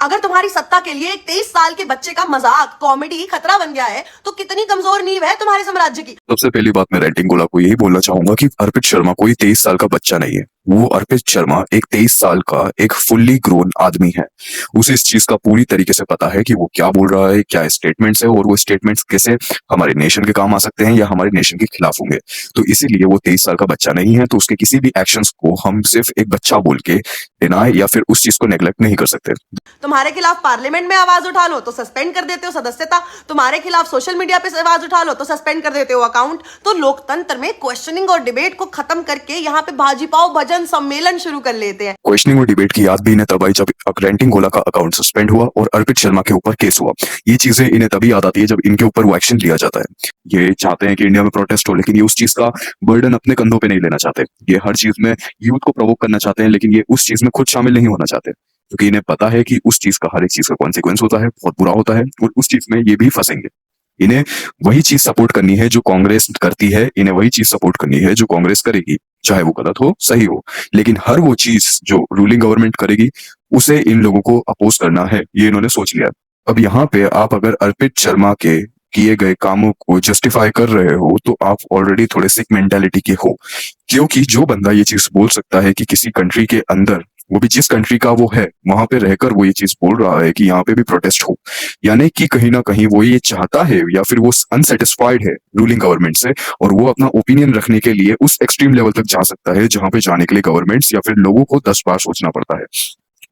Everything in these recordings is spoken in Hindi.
अगर तुम्हारी सत्ता के लिए एक 23 साल के बच्चे का मजाक कॉमेडी खतरा बन गया है तो कितनी कमजोर नींव है तुम्हारे साम्राज्य की। सबसे पहली बात मैं रेटिंग गोला को यही बोलना चाहूंगा कि अर्पित शर्मा कोई 23 साल का बच्चा नहीं है। वो अर्पित शर्मा एक 23 साल का एक फुल्ली ग्रोन आदमी है। उसे इस चीज का पूरी तरीके से पता है कि वो क्या बोल रहा है, क्या स्टेटमेंट्स है और वो स्टेटमेंट्स कैसे हमारे नेशन के काम आ सकते हैं या हमारे नेशन के खिलाफ होंगे। तो इसीलिए वो 23 साल का बच्चा नहीं है। तो उसके किसी भी एक्शंस को हम सिर्फ एक बच्चा बोल के डिनाय या फिर उस चीज को नेग्लेक्ट नहीं कर सकते। तुम्हारे खिलाफ पार्लियामेंट में आवाज उठा लो तो सस्पेंड कर देते हो सदस्यता, तुम्हारे खिलाफ सोशल मीडिया पे आवाज उठा लो तो सस्पेंड कर देते हो अकाउंट। तो लोकतंत्र में क्वेश्चनिंग और डिबेट को खत्म करके यहाँ पे भाजी पाव भजन सम्मेलन शुरू कर लेते हैं। क्वेश्चनिंग और डिबेट की याद भी इन्हें तब आई जब रेंटिंग गोला का अकाउंट सस्पेंड हुआ और अर्पित शर्मा के ऊपर केस हुआ। ये चीजें इन्हें तभी याद आती है जब इनके ऊपर वो एक्शन लिया जाता है। ये चाहते हैं कि इंडिया में प्रोटेस्ट हो, लेकिन ये उस चीज का बर्डन अपने कंधों पे नहीं लेना चाहते। ये हर चीज में यूथ को प्रोवोक करना चाहते हैं, लेकिन ये उस चीज में खुद शामिल नहीं होना चाहते, क्योंकि इन्हें पता है कि उस चीज का हर एक चीज का कॉन्सिक्वेंस होता है, बहुत बुरा होता है, और उस चीज में ये भी फंसेंगे। इन्हें वही चीज सपोर्ट करनी है जो कांग्रेस करती है, इन्हें वही चीज सपोर्ट करनी है जो कांग्रेस करेगी, चाहे वो गलत हो सही हो। लेकिन हर वो चीज जो रूलिंग गवर्नमेंट करेगी उसे इन लोगों को अपोज करना है, ये इन्होंने सोच लिया। अब यहाँ पे आप अगर अर्पित शर्मा के किए गए कामों को जस्टिफाई कर रहे हो तो आप ऑलरेडी थोड़े सिक मेंटालिटी के हो, क्योंकि जो बंदा ये चीज बोल सकता है कि किसी कंट्री के अंदर, वो भी जिस कंट्री का वो है, वहां पे रहकर वो ये चीज बोल रहा है कि यहाँ पे भी प्रोटेस्ट हो, यानी कि कहीं ना कहीं वो ये चाहता है या फिर वो अनसेटिस्फाइड है रूलिंग गवर्नमेंट से, और वो अपना ओपिनियन रखने के लिए उस एक्सट्रीम लेवल तक जा सकता है जहां पे जाने के लिए गवर्नमेंट्स या फिर लोगों को 10 बार सोचना पड़ता है।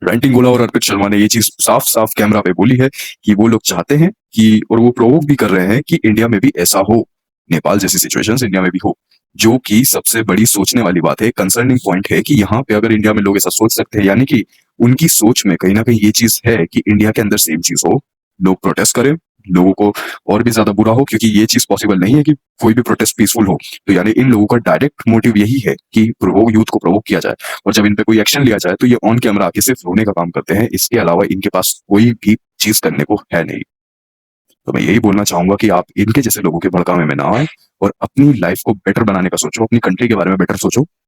रेंटिंग गोला और अर्पित शर्मा ने ये चीज साफ साफ कैमरा पे बोली है कि वो लोग चाहते हैं कि, और वो प्रोवोक भी कर रहे हैं कि इंडिया में भी ऐसा हो, नेपाल जैसी सिचुएशंस इंडिया में भी हो, जो कि सबसे बड़ी सोचने वाली बात है, कंसर्निंग पॉइंट है कि यहाँ पे अगर इंडिया में लोग ऐसा सोच सकते हैं, यानी कि उनकी सोच में कहीं ना कहीं ये चीज है कि इंडिया के अंदर सेम चीज हो, लोग प्रोटेस्ट करें, लोगों को और भी ज्यादा बुरा हो, क्योंकि ये चीज पॉसिबल नहीं है कि कोई भी प्रोटेस्ट पीसफुल हो। तो यानी इन लोगों का डायरेक्ट मोटिव यही है कि यूथ को प्रोवोक किया जाए, और जब इन पे कोई एक्शन लिया जाए तो ये ऑन कैमरा आके सिर्फ रोने का काम करते हैं। इसके अलावा इनके पास कोई भी चीज करने को है नहीं। तो मैं यही बोलना चाहूंगा कि आप इनके जैसे लोगों के भड़कावे में ना आए और अपनी लाइफ को बेटर बनाने का सोचो, अपनी कंट्री के बारे में बेटर सोचो।